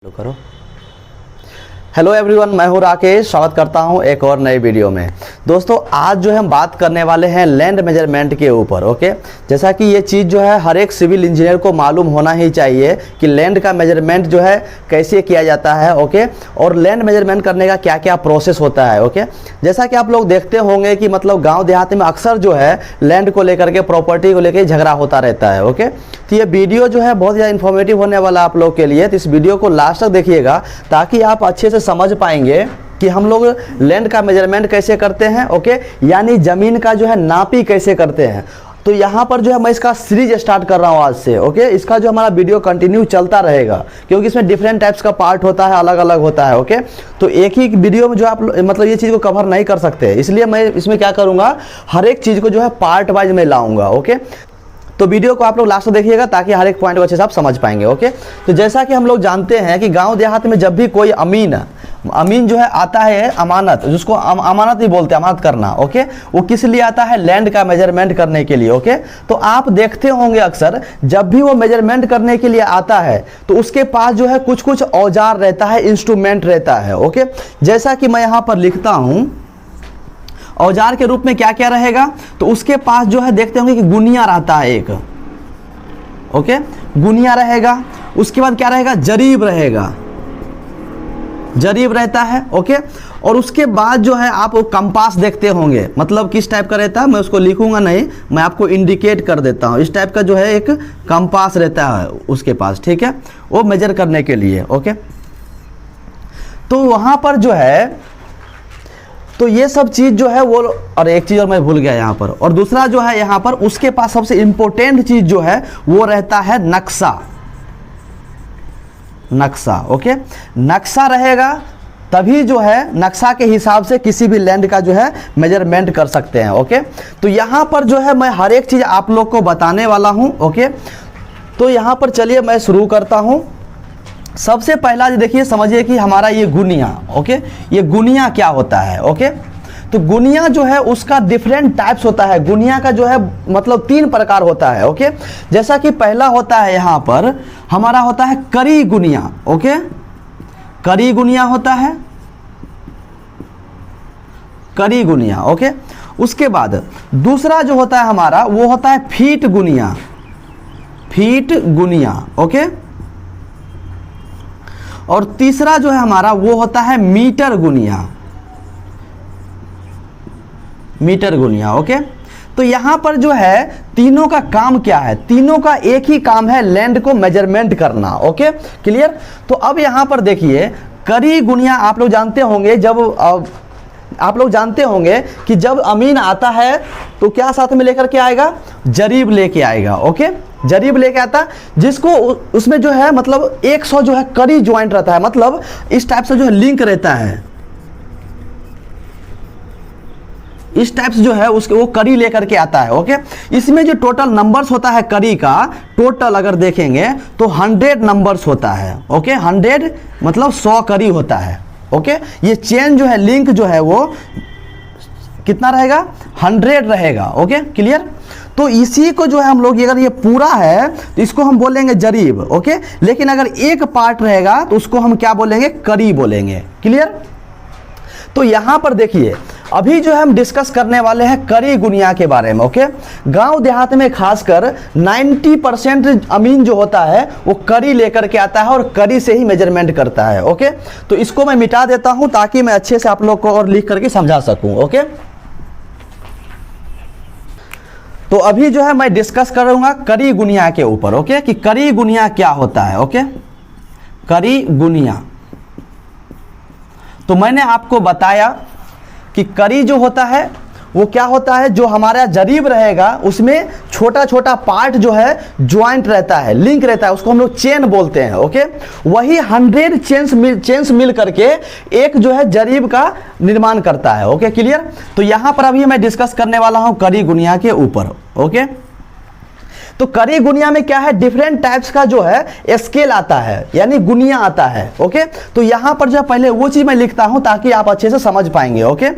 करो। Hello everyone, मैं हूं राकेश। स्वागत करता हूं एक और नए वीडियो में। दोस्तों, आज जो है हम बात करने वाले हैं लैंड मेजरमेंट के ऊपर। ओके, जैसा कि ये चीज़ जो है हर एक सिविल इंजीनियर को मालूम होना ही चाहिए कि लैंड का मेजरमेंट जो है कैसे किया जाता है। ओके, और लैंड मेजरमेंट करने का क्या क्या प्रोसेस होता है। ओके, जैसा कि आप लोग देखते होंगे कि मतलब गाँव देहात में अक्सर जो है लैंड को लेकर के, प्रॉपर्टी को लेकर झगड़ा होता रहता है। ओके, तो ये वीडियो जो है बहुत ज़्यादा इन्फॉर्मेटिव होने वाला आप लोग के लिए, तो इस वीडियो को लास्ट तक देखिएगा ताकि आप अच्छे से समझ पाएंगे कि हम लोग लैंड का मेजरमेंट कैसे करते हैं। ओके, यानी ज़मीन का जो है नापी कैसे करते हैं। तो यहाँ पर जो है मैं इसका सीरीज स्टार्ट कर रहा हूँ आज से। ओके, इसका जो हमारा वीडियो कंटिन्यू चलता रहेगा क्योंकि इसमें डिफरेंट टाइप्स का पार्ट होता है, अलग अलग होता है। ओके, तो एक ही वीडियो में जो आप मतलब ये चीज़ को कवर नहीं कर सकते, इसलिए मैं इसमें क्या करूँगा, हर एक चीज़ को जो है पार्ट वाइज में लाऊंगा। ओके, तो वीडियो को आप लोग लास्ट तक देखिएगा ताकि हर एक पॉइंट को अच्छे से आप समझ पाएंगे। ओके, तो जैसा कि हम लोग जानते हैं कि गांव देहात में जब भी कोई अमीन जो है आता है, अमानत, जिसको अमानत ही बोलते हैं, अमानत करना। ओके, वो किस लिए आता है? लैंड का मेजरमेंट करने के लिए। ओके, तो आप देखते होंगे अक्सर जब भी वो मेजरमेंट करने के लिए आता है तो उसके पास जो है कुछ कुछ औजार रहता है, इंस्ट्रूमेंट रहता है। ओके, जैसा कि मैं यहाँ पर लिखता हूँ औजार के रूप में क्या क्या रहेगा, तो उसके पास जो है देखते होंगे कि गुनिया रहता है एक। ओके, गुनिया रहेगा। उसके बाद क्या रहेगा? जरीब रहेगा, जरीब रहता है। ओके, और उसके बाद जो है आप वो कंपास देखते होंगे, मतलब किस टाइप का रहता है, मैं उसको लिखूंगा नहीं, मैं आपको इंडिकेट कर देता हूँ। इस टाइप का जो है एक कंपास रहता है उसके पास, ठीक है, वो मेजर करने के लिए। ओके, तो वहाँ पर जो है, तो ये सब चीज़ जो है वो, और एक चीज़ और मैं भूल गया यहाँ पर, और दूसरा जो है यहाँ पर उसके पास सबसे इम्पोर्टेंट चीज़ जो है वो रहता है नक्शा। नक्शा, ओके, नक्शा रहेगा तभी जो है नक्शा के हिसाब से किसी भी लैंड का जो है मेजरमेंट कर सकते हैं। ओके, तो यहाँ पर जो है मैं हर एक चीज़ आप लोग को बताने वाला हूँ। ओके, तो यहाँ पर चलिए मैं शुरू करता हूँ। सबसे पहला देखिए, समझिए कि हमारा ये गुनिया। ओके, ये गुनिया क्या होता है? ओके, तो गुनिया जो है उसका डिफरेंट टाइप्स होता है। गुनिया का जो है मतलब 3 प्रकार होता है। ओके, जैसा कि पहला होता है यहाँ पर हमारा होता है करी गुनिया। ओके, करी गुनिया होता है, करी गुनिया। ओके, उसके बाद दूसरा जो होता है हमारा वो होता है फीट गुनिया, फीट गुनिया। ओके, और तीसरा जो है हमारा वो होता है मीटर गुनिया, मीटर गुनिया। ओके, तो यहाँ पर जो है तीनों का काम क्या है? तीनों का एक ही काम है, लैंड को मेजरमेंट करना। Okay, clear? तो अब यहाँ पर देखिए, करी गुनिया आप लोग जानते होंगे, जब आप लोग जानते होंगे कि जब अमीन आता है तो क्या साथ में लेकर के आएगा? जरीब लेके आएगा। ओके, जरीब लेके आता, जिसको उसमें जो है मतलब 100 जो है करी ज्वाइंट रहता है, मतलब इस टाइप से जो है लिंक रहता है, इस टाइप से जो है उसके वो करी लेकर के आता है। ओके, इसमें जो टोटल नंबर्स होता है करी का, टोटल अगर देखेंगे तो 100 नंबर्स होता है। ओके, 100 मतलब 100 करी होता है। ओके, ये चेन जो है, लिंक जो है वो कितना रहेगा? 100 रहेगा। Okay, clear? तो इसी को जो है हम लोग, अगर ये पूरा है तो इसको हम बोलेंगे जरीब। ओके, लेकिन अगर एक पार्ट रहेगा तो उसको हम क्या बोलेंगे? करी बोलेंगे। क्लियर? तो यहाँ पर देखिए, अभी जो है हम डिस्कस करने वाले हैं करी गुनिया के बारे में। ओके, गांव देहात में खासकर 90% अमीन जो होता है वो करी लेकर के आता है और करी से ही मेजरमेंट करता है। ओके, तो इसको मैं मिटा देता हूं ताकि मैं अच्छे से आप लोग को और लिख करके समझा सकूं। ओके, तो अभी जो है मैं डिस्कस करूंगा करी गुनिया के ऊपर। ओके, कि करी गुनिया क्या होता है। ओके, करी गुनिया, तो मैंने आपको बताया कि करी जो होता है वो क्या होता है, जो हमारा जरीब रहेगा उसमें छोटा छोटा पार्ट जो है ज्वाइंट रहता है, लिंक रहता है, उसको हम लोग चेन बोलते हैं। ओके, वही 100 चेन्स मिल करके एक जो है जरीब का निर्माण करता है। Okay, clear? तो यहाँ पर अभी मैं डिस्कस करने वाला हूँ करी गुनिया के ऊपर। ओके, तो करी गुनिया में क्या है? डिफरेंट टाइप्स का जो है स्केल आता है, यानी गुनिया आता है। ओके, तो यहाँ पर जो है पहले वो चीज़ मैं लिखता हूँ ताकि आप अच्छे से समझ पाएंगे। ओके,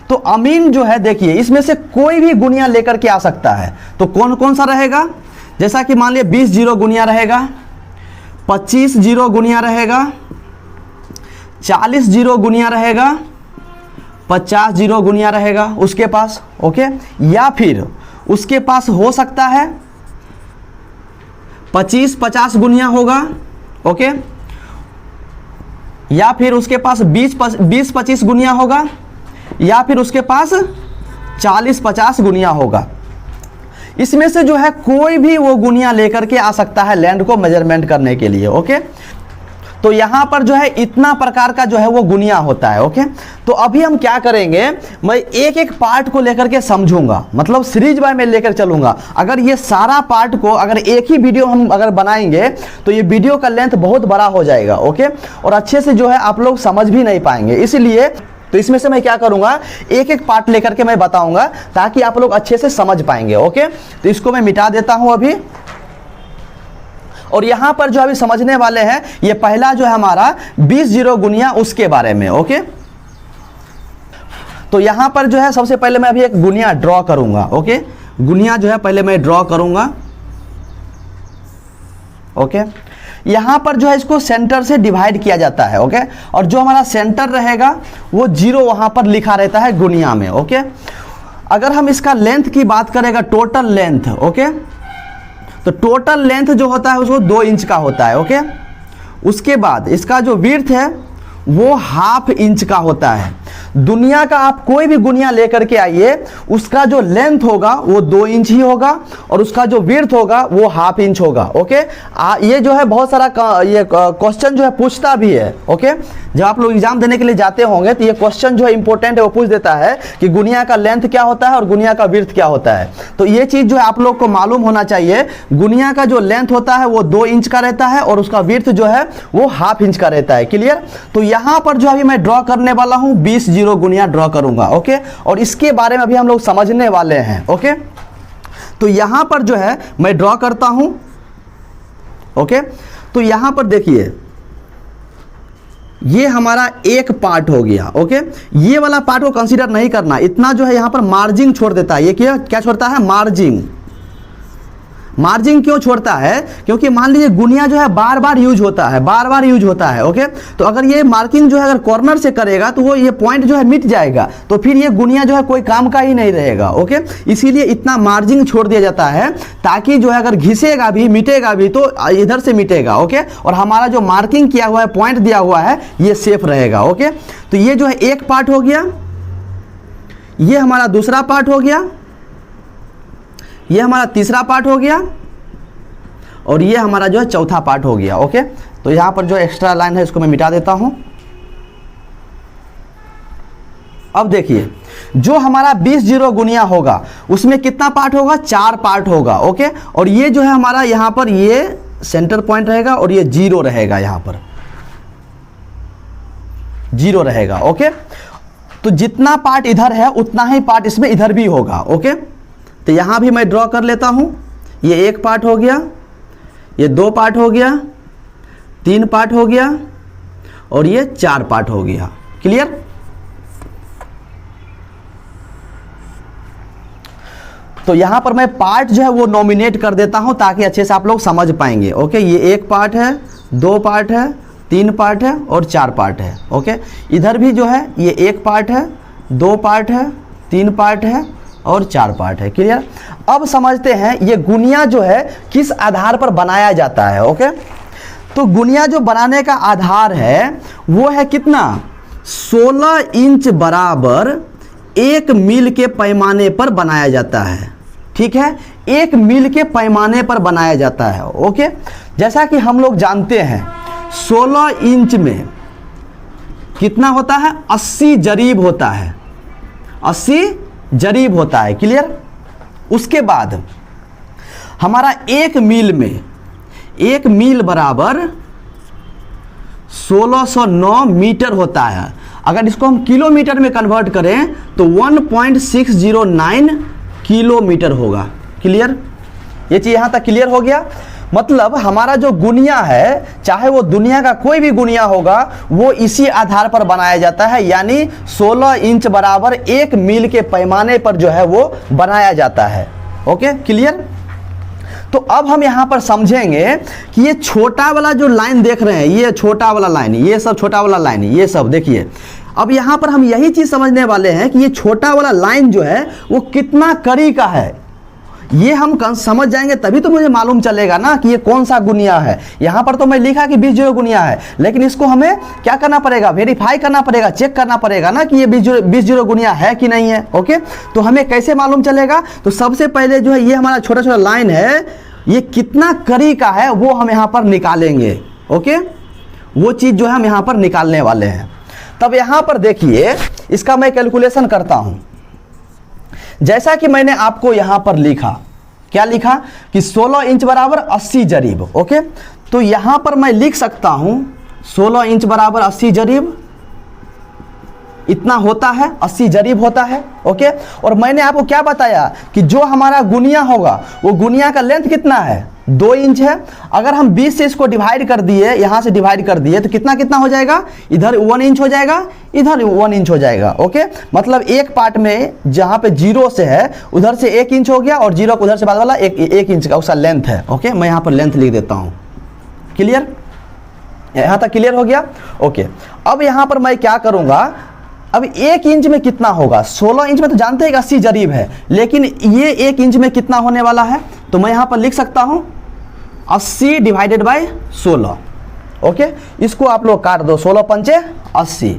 तो अमीन जो है देखिए, इसमें से कोई भी गुनिया लेकर के आ सकता है। तो कौन कौन सा रहेगा? जैसा कि मान लिया 20 जीरो गुनिया रहेगा, 25 जीरो गुनिया रहेगा, 40 जीरो गुनिया रहेगा, 50 जीरो गुनिया रहेगा उसके पास, ओके। या फिर उसके पास हो सकता है 25 50 गुनिया होगा, ओके। या फिर उसके पास 20 25 गुनिया होगा, या फिर उसके पास 40 50 गुनिया होगा। इसमें से जो है कोई भी वो गुनिया लेकर के आ सकता है लैंड को मेजरमेंट करने के लिए, ओके। तो यहाँ पर जो है इतना प्रकार का जो है वो गुनिया होता है, ओके। तो अभी हम क्या करेंगे, मैं एक एक पार्ट को लेकर के समझूंगा, मतलब सीरीज बाय में लेकर चलूंगा। अगर ये सारा पार्ट को अगर एक ही वीडियो हम अगर बनाएंगे तो ये वीडियो का लेंथ बहुत बड़ा हो जाएगा, ओके। और अच्छे से जो है आप लोग समझ भी नहीं पाएंगे, इसलिए तो इसमें से मैं क्या करूंगा, एक एक पार्ट लेकर के मैं बताऊंगा ताकि आप लोग अच्छे से समझ पाएंगे, ओके। तो इसको मैं मिटा देता हूं अभी। और यहां पर जो अभी समझने वाले हैं, ये पहला जो है हमारा 20 जीरो गुनिया उसके बारे में, ओके। तो यहां पर जो है सबसे पहले मैं अभी एक गुनिया ड्रॉ करूंगा, ओके। गुनिया जो है पहले मैं ड्रॉ करूंगा, ओके। यहां पर जो है इसको सेंटर से डिवाइड किया जाता है, ओके। और जो हमारा सेंटर रहेगा वो जीरो वहां पर लिखा रहता है गुनिया में, ओके। अगर हम इसका लेंथ की बात करेगा, टोटल लेंथ, ओके, तो टोटल लेंथ जो होता है उसको 2 इंच का होता है, ओके। उसके बाद इसका जो विड्थ है वो ½ इंच का होता है। दुनिया का आप कोई भी गुनिया लेकर के आइए, उसका जो लेंथ होगा वो 2 इंच ही होगा और उसका जो विड्थ होगा वो ½ इंच होगा, ओके। ये जो है बहुत सारा ये क्वेश्चन जो है पूछता भी है, ओके। जब आप लोग एग्जाम देने के लिए जाते होंगे तो ये क्वेश्चन जो है इंपॉर्टेंट है, वो पूछ देता है कि गुनिया का लेंथ क्या होता है और गुनिया का विड्थ क्या होता है। तो ये चीज़ जो है आप लोग को मालूम होना चाहिए। गुनिया का जो लेंथ होता है वो 2 इंच का रहता है और उसका विड्थ जो है वो ½ इंच का रहता है, क्लियर। तो यहाँ पर जो अभी मैं ड्रॉ करने वाला हूँ 20 जीरो गुनिया ड्रॉ करूंगा, ओके। और इसके बारे में अभी हम लोग समझने वाले हैं, ओके। तो यहां पर जो है मैं ड्रॉ करता हूं, ओके। तो यहां पर देखिए ये हमारा एक पार्ट हो गया, ओके। ये वाला पार्ट को कंसीडर नहीं करना, इतना जो है यहां पर मार्जिन छोड़ देता है। ये क्या छोड़ता है, मार्जिन। मार्जिन क्यों छोड़ता है, क्योंकि मान लीजिए गुनिया जो है बार बार यूज होता है, बार बार यूज होता है, ओके। तो अगर ये मार्किंग जो है अगर कॉर्नर से करेगा तो वो ये पॉइंट जो है मिट जाएगा, तो फिर ये गुनिया जो है कोई काम का ही नहीं रहेगा, ओके। इसीलिए इतना मार्जिन छोड़ दिया जाता है ताकि जो है अगर घिसेगा भी मिटेगा भी तो इधर से मिटेगा, ओके। और हमारा जो मार्किंग किया हुआ है, पॉइंट दिया हुआ है, ये सेफ रहेगा, ओके। तो ये जो है एक पार्ट हो गया, ये हमारा दूसरा पार्ट हो गया, ये हमारा तीसरा पार्ट हो गया और ये हमारा जो है चौथा पार्ट हो गया, ओके। तो यहां पर जो एक्स्ट्रा लाइन है इसको मैं मिटा देता हूं। अब देखिए जो हमारा 20 जीरो गुनिया होगा उसमें कितना पार्ट होगा, 4 पार्ट होगा, ओके। और ये जो है हमारा यहां पर ये सेंटर पॉइंट रहेगा और ये जीरो रहेगा, यहां पर जीरो रहेगा, ओके। तो जितना पार्ट इधर है उतना ही पार्ट इसमें इधर भी होगा, ओके। तो यहां भी मैं ड्रॉ कर लेता हूं। ये एक पार्ट हो गया, ये 2 पार्ट हो गया, 3 पार्ट हो गया और ये 4 पार्ट हो गया, क्लियर। तो यहां पर मैं पार्ट जो है वो नॉमिनेट कर देता हूं ताकि अच्छे से आप लोग समझ पाएंगे, ओके। ये एक पार्ट है, 2 पार्ट है, 3 पार्ट है और 4 पार्ट है, ओके। इधर भी जो है ये एक पार्ट है, 2 पार्ट है, 3 पार्ट है और 4 पार्ट है, क्लियर। अब समझते हैं ये गुनिया जो है किस आधार पर बनाया जाता है, ओके। तो गुनिया जो बनाने का आधार है वो है कितना, 16 इंच बराबर 1 मील के पैमाने पर बनाया जाता है, ठीक है। 1 मील के पैमाने पर बनाया जाता है, ओके। जैसा कि हम लोग जानते हैं 16 इंच में कितना होता है, 80 जरीब होता है, 80 जरीब होता है, क्लियर। उसके बाद हमारा 1 मील में 1 मील बराबर 1609 मीटर होता है। अगर इसको हम किलोमीटर में कन्वर्ट करें तो 1.609 किलोमीटर होगा, क्लियर। ये चीज यहां तक क्लियर हो गया। मतलब हमारा जो गुनिया है, चाहे वो दुनिया का कोई भी गुनिया होगा, वो इसी आधार पर बनाया जाता है, यानी 16 इंच बराबर 1 मील के पैमाने पर जो है वो बनाया जाता है, ओके, क्लियर। तो अब हम यहाँ पर समझेंगे कि ये छोटा वाला जो लाइन देख रहे हैं, ये छोटा वाला लाइन, ये सब छोटा वाला लाइन, ये सब देखिए। अब यहाँ पर हम यही चीज़ समझने वाले हैं कि ये छोटा वाला लाइन जो है वो कितना कड़ी का है। ये हम समझ जाएंगे तभी तो मुझे मालूम चलेगा ना कि ये कौन सा गुनिया है। यहाँ पर तो मैं लिखा कि 20 गुनिया है, लेकिन इसको हमें क्या करना पड़ेगा, वेरीफाई करना पड़ेगा, चेक करना पड़ेगा ना कि ये 20 गुनिया है कि नहीं है। ओके, तो हमें कैसे मालूम चलेगा? तो सबसे पहले जो है ये हमारा छोटा छोटा लाइन है, ये कितना कड़ी का है वो हम यहाँ पर निकालेंगे। ओके, वो चीज़ जो है हम यहाँ पर निकालने वाले हैं। तब यहाँ पर देखिए, इसका मैं कैलकुलेशन करता हूँ। जैसा कि मैंने आपको यहां पर लिखा, क्या लिखा कि 16 इंच बराबर 80 जरीब। ओके, तो यहां पर मैं लिख सकता हूं 16 इंच बराबर 80 जरीब, इतना होता है, 80 जरीब होता है। ओके, और मैंने आपको क्या बताया कि जो हमारा गुनिया होगा वो गुनिया का लेंथ कितना है, 2 इंच है। अगर हम 20 से इसको डिवाइड कर दिए, यहाँ से डिवाइड कर दिए, तो कितना कितना हो जाएगा, इधर 1 इंच हो जाएगा, इधर 1 इंच हो जाएगा। ओके, मतलब एक पार्ट में जहाँ पे 0 से है उधर से 1 इंच हो गया, और 0 को उधर से बाद वाला 1 इंच का उसका लेंथ है। ओके, मैं यहाँ पर लेंथ लिख देता हूँ। क्लियर, यहाँ तक क्लियर हो गया। ओके, अब यहाँ पर मैं क्या करूँगा, अब 1 इंच में कितना होगा, 16 इंच में तो जानते हैं कि 80 जरीब है, लेकिन ये 1 इंच में कितना होने वाला है, तो मैं यहाँ पर लिख सकता हूँ 80 डिवाइडेड बाय 16। ओके, इसको आप लोग काट दो, 16 पंचे 80।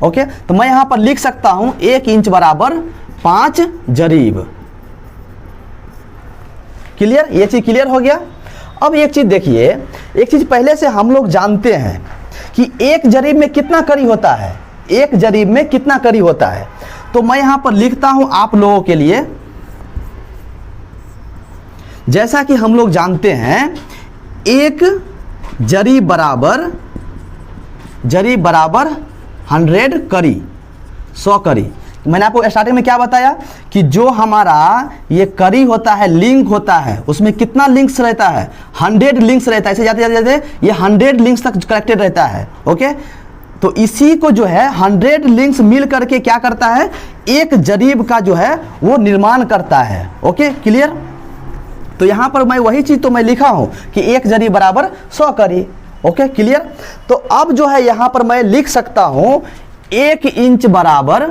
ओके, तो मैं यहाँ पर लिख सकता हूँ 1 इंच बराबर 5 जरीब। क्लियर, ये चीज़ क्लियर हो गया। अब एक चीज़ देखिए, एक चीज़ पहले से हम लोग जानते हैं कि 1 जरीब में कितना कड़ी होता है, 1 जरीब में कितना कड़ी होता है। तो मैं यहां पर लिखता हूं आप लोगों के लिए, जैसा कि हम लोग जानते हैं 1 जरीब बराबर 100 कड़ी, 100 कड़ी। मैंने आपको स्टार्टिंग में क्या बताया कि जो हमारा ये कड़ी होता है, लिंक होता है, उसमें कितना लिंक्स रहता है, 100 लिंक्स रहता है। ऐसे जाते जाते ये 100 लिंक्स तक कनेक्टेड रहता है। ओके, तो इसी को जो है 100 लिंक्स मिल करके क्या करता है, 1 जरीब का जो है वो निर्माण करता है। Okay, clear. तो यहाँ पर मैं वही चीज़ तो मैं लिखा हूँ कि 1 जरीब बराबर 100 कड़ी। Okay, clear. तो अब जो है यहाँ पर मैं लिख सकता हूँ 1 इंच बराबर,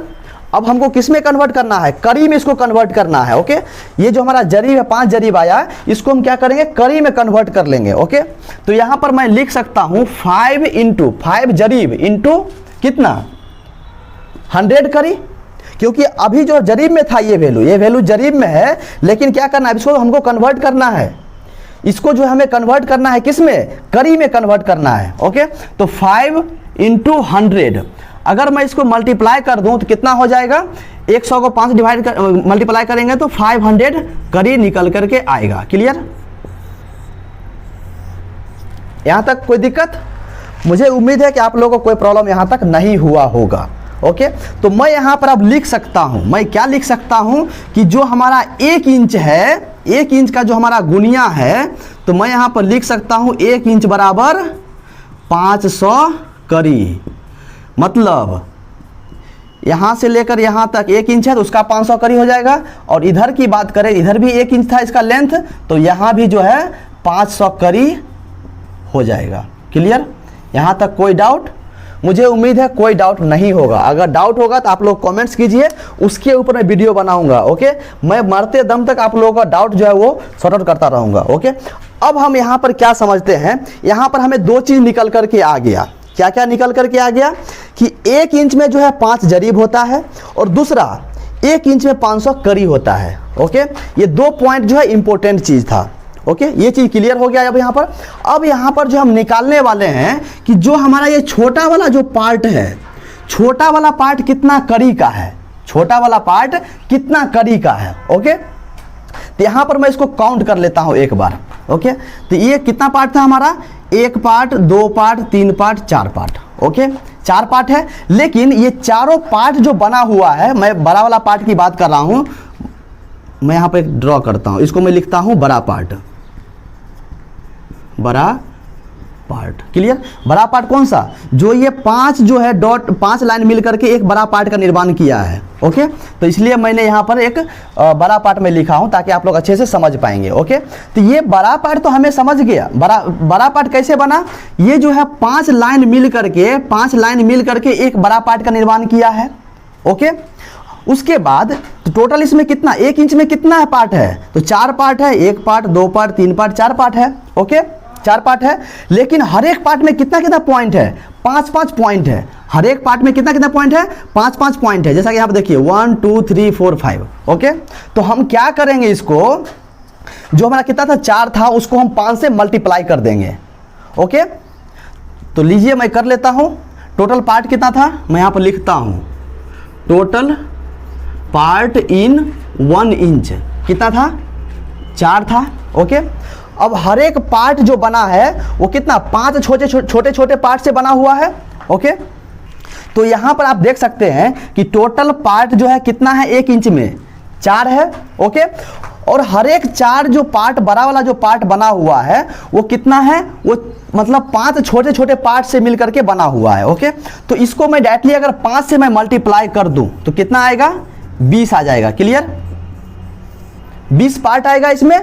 अब हमको किस में कन्वर्ट करना है, कड़ी में इसको कन्वर्ट करना है। ओके, ये जो हमारा जरीब है, 5 जरीब आया, इसको हम क्या करेंगे, कड़ी में कन्वर्ट कर लेंगे। ओके, तो यहाँ पर मैं लिख सकता हूँ 5 इंटू 5 जरीब इंटू कितना, 100 कड़ी, क्योंकि अभी जो जरीब में था ये वैल्यू जरीब में है, लेकिन क्या करना है, इसको हमको कन्वर्ट करना है, इसको जो हमें कन्वर्ट करना है किस में, कड़ी में कन्वर्ट करना है। ओके, तो 5 इंटू 100, अगर मैं इसको मल्टीप्लाई कर दूं तो कितना हो जाएगा, 100 को 5 डिवाइड कर मल्टीप्लाई करेंगे तो 500 कड़ी निकल करके आएगा। क्लियर, यहां तक कोई दिक्कत? मुझे उम्मीद है कि आप लोगों को कोई प्रॉब्लम यहां तक नहीं हुआ होगा। ओके, तो मैं यहां पर अब लिख सकता हूं, मैं क्या लिख सकता हूं कि जो हमारा 1 इंच है, 1 इंच का जो हमारा गुनिया है, तो मैं यहां पर लिख सकता हूं 1 इंच बराबर 500 कड़ी। मतलब यहाँ से लेकर यहाँ तक 1 इंच है तो उसका 500 कड़ी हो जाएगा, और इधर की बात करें, इधर भी 1 इंच था इसका लेंथ, तो यहाँ भी जो है 500 कड़ी हो जाएगा। क्लियर, यहाँ तक कोई डाउट? मुझे उम्मीद है कोई डाउट नहीं होगा। अगर डाउट होगा तो आप लोग कमेंट्स कीजिए, उसके ऊपर मैं वीडियो बनाऊंगा। ओके, मैं मरते दम तक आप लोगों का डाउट जो है वो सॉर्ट आउट करता रहूँगा। ओके, अब हम यहाँ पर क्या समझते हैं, यहाँ पर हमें 2 चीज़ निकल करके आ गया। क्या क्या निकल करके आ गया कि 1 इंच में जो है 5 जरीब होता है, और दूसरा 1 इंच में 500 कड़ी होता है। ओके, ये 2 पॉइंट जो है इंपॉर्टेंट चीज़ था। ओके, ये चीज़ क्लियर हो गया। अब यहाँ पर जो हम निकालने वाले हैं कि जो हमारा ये छोटा वाला जो पार्ट है, छोटा वाला पार्ट कितना कड़ी का है, छोटा वाला पार्ट कितना कड़ी का है। ओके, तो यहाँ पर मैं इसको काउंट कर लेता हूँ एक बार। ओके, तो ये कितना पार्ट था हमारा, 1 part, 2 part, 3 part, 4 part. Okay, 4 part है, लेकिन ये चारों पार्ट जो बना हुआ है, मैं बड़ा वाला पार्ट की बात कर रहा हूँ, मैं यहाँ पे ड्रॉ करता हूँ, इसको मैं लिखता हूँ बड़ा पार्ट, बड़ा पार्ट। क्लियर? बड़ा पार्ट कौन सा? जो ये 5 जो है डॉट 5 लाइन मिल करके एक बड़ा पार्ट का निर्माण किया है। ओके, तो इसलिए मैंने यहाँ पर एक बड़ा पार्ट में लिखा हूँ ताकि आप लोग अच्छे से समझ पाएंगे। ओके, तो ये बड़ा पार्ट तो हमें समझ गया। बड़ा पार्ट कैसे बना? ये जो है 5 लाइन मिल करके एक बड़ा पार्ट का निर्माण किया है। ओके, उसके बाद तो टोटल इसमें कितना, 1 इंच में कितना पार्ट है? तो 4 पार्ट है, 1 पार्ट, 2 पार्ट, 3 पार्ट, 4 पार्ट है। ओके, 4 पार्ट है, लेकिन हर एक पार्ट में कितना कितना पॉइंट है? 5-5 पॉइंट है। हर एक पार्ट में कितना कितना पॉइंट है? 5-5 पॉइंट है। जैसा कि यहाँ पर देखिए 1 2 3 4 5। ओके, तो हम क्या करेंगे, इसको जो हमारा कितना था 4 था उसको हम 5 से मल्टीप्लाई कर देंगे। ओके, तो लीजिए मैं कर लेता हूँ। टोटल पार्ट कितना था मैं यहाँ पर लिखता हूँ। टोटल पार्ट इन 1 इंच कितना था? 4 था। ओके, अब हर एक पार्ट जो बना है वो कितना, 5 छोटे छोटे पार्ट से बना हुआ है। ओके, तो यहां पर आप देख सकते हैं कि टोटल पार्ट जो है कितना है, 1 इंच में 4 है। ओके, और हर एक 4 जो पार्ट, बड़ा वाला जो पार्ट बना हुआ है वो कितना है, वो मतलब 5 छोटे छोटे पार्ट से मिलकर के बना हुआ है। ओके, तो इसको मैं डायरेक्टली अगर 5 से मैं मल्टीप्लाई कर दूं तो कितना आएगा, 20 आ जाएगा। क्लियर? 20 पार्ट आएगा इसमें।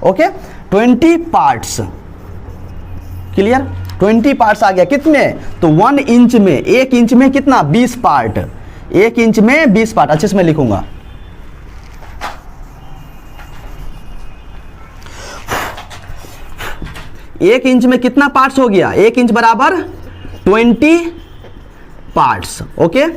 Okay, 20 parts. क्लियर? 20 पार्ट्स आ गया कितने, तो 1 इंच में, 1 इंच में कितना, 20 पार्ट। 1 इंच में 20 पार्ट। अच्छे से मैं लिखूंगा। एक इंच में कितना पार्ट्स हो गया, 1 इंच बराबर 20 पार्ट्स। ओके,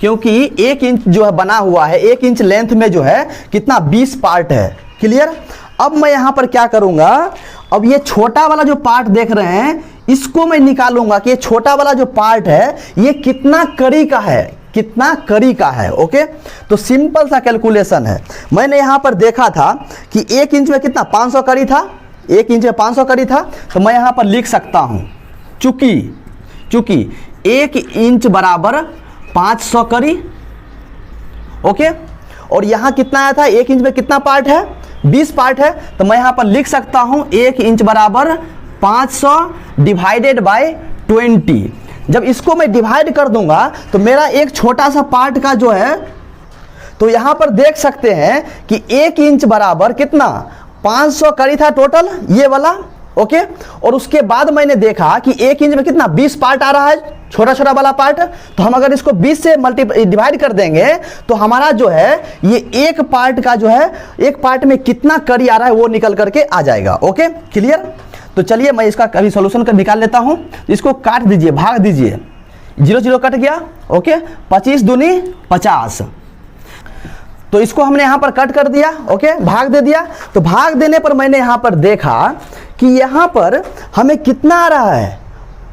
क्योंकि 1 इंच जो है बना हुआ है, 1 इंच लेंथ में जो है कितना, 20 पार्ट है। क्लियर? अब मैं यहां पर क्या करूंगा, अब ये छोटा वाला जो पार्ट देख रहे हैं इसको मैं निकालूंगा कि ये छोटा वाला जो पार्ट है ये कितना कड़ी का है, कितना कड़ी का है। ओके, तो सिंपल सा कैलकुलेशन है। मैंने यहां पर देखा था कि 1 इंच में कितना, 500 कड़ी था। 1 इंच में 500 कड़ी था, तो मैं यहां पर लिख सकता हूं चूंकि 1 इंच बराबर 500 कड़ी। ओके, और यहां कितना आया था, 1 इंच में कितना पार्ट है, 20 पार्ट है, तो मैं यहां पर लिख सकता हूं 1 इंच बराबर 500 डिवाइडेड बाय 20। जब इसको मैं डिवाइड कर दूंगा तो मेरा एक छोटा सा पार्ट का जो है, तो यहां पर देख सकते हैं कि 1 इंच बराबर कितना, 500 कड़ी था टोटल ये वाला। ओके, और उसके बाद मैंने देखा कि 1 इंच में कितना, 20 पार्ट आ रहा है, छोटा छोटा वाला पार्ट। तो हम अगर इसको 20 से डिवाइड कर देंगे तो हमारा जो है ये एक पार्ट का जो है, एक पार्ट में कितना कड़ी आ रहा है वो निकल करके आ जाएगा। Okay, clear? तो चलिए मैं इसका कभी सॉल्यूशन कर निकाल लेता हूं। इसको काट दीजिए, भाग दीजिए, 0 0 कट गया। ओके, 25 दूनी 50। तो इसको हमने यहां पर कट कर दिया। ओके, भाग दे दिया। तो भाग देने पर मैंने यहां पर देखा कि यहां पर हमें कितना आ रहा है,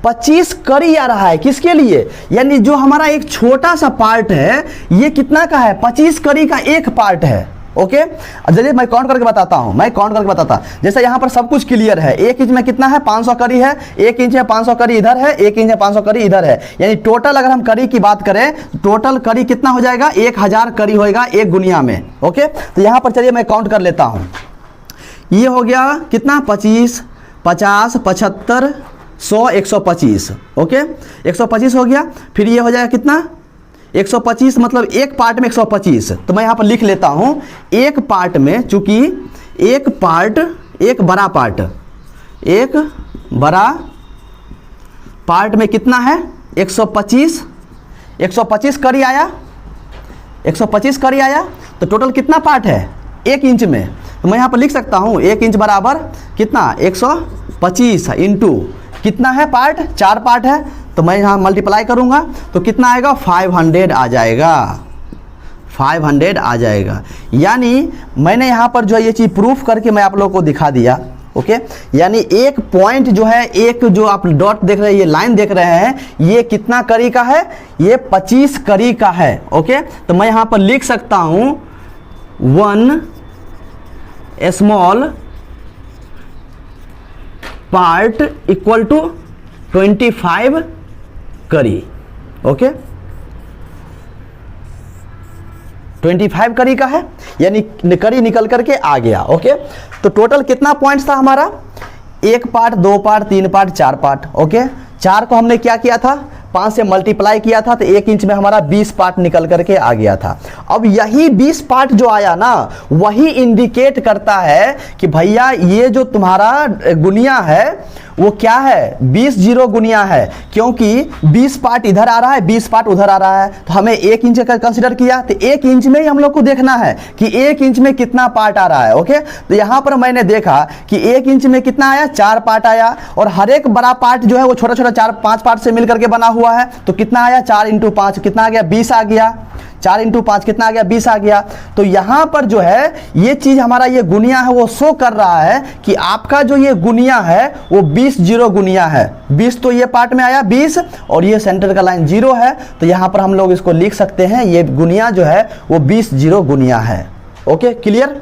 25 कड़ी आ रहा है। किसके लिए, यानी जो हमारा एक छोटा सा पार्ट है ये कितना का है, 25 कड़ी का एक पार्ट है। ओके, चलिए मैं काउंट करके बताता हूं, जैसे यहां पर सब कुछ क्लियर है। 1 इंच में कितना है, 500 कड़ी है। 1 इंच में 500 कड़ी इधर है, 1 इंच में 500 कड़ी इधर है। यानी टोटल अगर हम कड़ी की बात करें, टोटल कड़ी कितना हो जाएगा, 1000 कड़ी होएगा एक गुनिया में। ओके, तो यहां पर चलिए मैं काउंट कर लेता हूं। ये हो गया कितना, 25, 50, 75, 100, 125। ओके, 125 हो गया। फिर ये हो जाएगा कितना, 125, मतलब एक पार्ट में 125। तो मैं यहां पर लिख लेता हूं, एक पार्ट में, चूंकि एक पार्ट, एक बड़ा पार्ट में कितना है, 125 कड़ी आया, 125 कड़ी आया। तो टोटल कितना पार्ट है, 1 इंच में। तो मैं यहां पर लिख सकता हूं 1 इंच बराबर कितना, 125 इंटू कितना है पार्ट, 4 पार्ट है। तो मैं यहाँ मल्टीप्लाई करूँगा तो कितना आएगा, 500 आ जाएगा, 500 आ जाएगा। यानी मैंने यहाँ पर जो है ये चीज़ प्रूफ करके मैं आप लोगों को दिखा दिया। ओके, यानी एक पॉइंट जो है, एक जो आप डॉट देख रहे हैं, ये लाइन देख रहे हैं, ये कितना कड़ी का है, ये 25 कड़ी का है। ओके, तो मैं यहाँ पर लिख सकता हूँ 1 स्मॉल पार्ट इक्वल टू 25 कड़ी। ओके, 25 कड़ी का है, यानी कड़ी निकल करके आ गया। ओके, तो टोटल कितना पॉइंट्स था हमारा, 1 part, 2 part, 3 part, 4 part. Okay, 4 को हमने क्या किया था, 5 से मल्टीप्लाई किया था, तो 1 इंच में हमारा 20 पार्ट निकल करके आ गया था। अब यही 20 पार्ट जो आया ना, वही इंडिकेट करता है कि भैया ये जो तुम्हारा गुनिया है वो क्या है, 20 जीरो गुनिया है, क्योंकि 20 पार्ट इधर आ रहा है, 20 पार्ट उधर आ रहा है। तो हमें 1 इंच का कंसिडर किया, तो 1 इंच में ही हम लोग को देखना है कि 1 इंच में कितना पार्ट आ रहा है। ओके, तो यहां पर मैंने देखा कि 1 इंच में कितना आया, 4 पार्ट आया, और हर एक बड़ा पार्ट जो है वो छोटा छोटा 4-5 पार्ट से मिलकर के बना हुआ है। तो कितना आया, 4 इंटू 5 कितना आ गया, 20 आ गया। 4 इंटू 5 कितना आ गया, 20 आ गया। तो यहां पर जो है ये चीज हमारा ये गुनिया है वो शो कर रहा है कि आपका जो ये गुनिया है वो 20 जीरो गुनिया है। 20 तो ये पार्ट में आया 20, और ये सेंटर का लाइन 0 है, तो यहां पर हम लोग इसको लिख सकते हैं ये गुनिया जो है वो 20 जीरो गुनिया है। Okay, clear.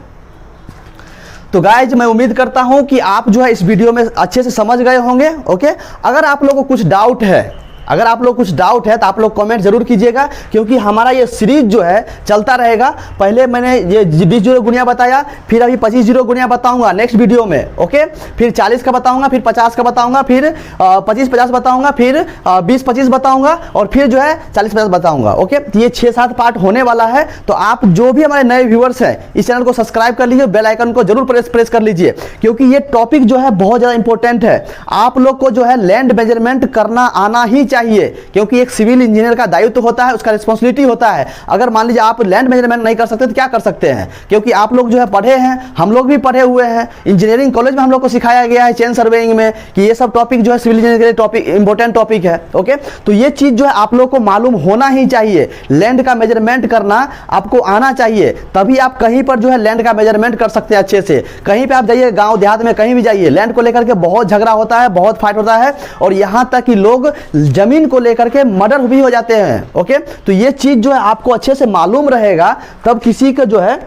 तो गाइज मैं उम्मीद करता हूं कि आप जो है इस वीडियो में अच्छे से समझ गए होंगे। ओके, अगर आप लोगों को कुछ डाउट है, तो आप लोग कमेंट जरूर कीजिएगा, क्योंकि हमारा ये सीरीज जो है चलता रहेगा। पहले मैंने ये 20 जीरो गुनिया बताया, फिर अभी 25 जीरो गुनिया बताऊंगा नेक्स्ट वीडियो में। ओके, फिर 40 का बताऊंगा, फिर 50 का बताऊंगा, फिर 25-50 बताऊंगा, फिर 20-25 बताऊंगा, और फिर जो है 40-50 बताऊंगा। ओके, तो ये 6-7 पार्ट होने वाला है। तो आप जो भी हमारे नए व्यूअर्स हैं, इस चैनल को सब्सक्राइब कर लीजिए, बेल आइकन को जरूर प्रेस कर लीजिए, क्योंकि ये टॉपिक जो है बहुत ज़्यादा इंपॉर्टेंट है। आप लोग को जो है लैंड मेजरमेंट करना आना ही चाहिए, क्योंकि एक सिविल इंजीनियर का दायित्व होता है, उसका रिस्पांसिबिलिटी होता है। अगर मान लीजिए आप लैंड मेजरमेंट नहीं कर सकते तो क्या कर सकते हैं, क्योंकि आप लोग जो है पढ़े हैं, हम लोग भी पढ़े हुए हैं, इंजीनियरिंग कॉलेज में हम लोग को सिखाया गया है चेन सर्वेइंग में कि ये सब टॉपिक जो है सिविल इंजीनियर के लिए टॉपिक इंपॉर्टेंट टॉपिक है। ओके, तो ये चीज जो है आप लोग को मालूम होना ही चाहिए। लैंड का मेजरमेंट करना आपको आना चाहिए, तभी आप कहीं पर जो है लैंड का मेजरमेंट कर सकते हैं अच्छे से। कहीं पे आप जाइए, गांव देहात में कहीं भी जाइए, लैंड को लेकर के बहुत झगड़ा होता है, बहुत फाइट होता है, और यहां तक कि लोग जमीन को लेकर के मर्डर भी हो जाते हैं। ओके, तो ये चीज जो है आपको अच्छे से मालूम रहेगा, तब किसी का जो है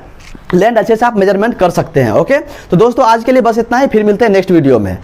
लैंड अच्छे से आप मेजरमेंट कर सकते हैं। ओके, तो दोस्तों आज के लिए बस इतना ही, फिर मिलते हैं नेक्स्ट वीडियो में।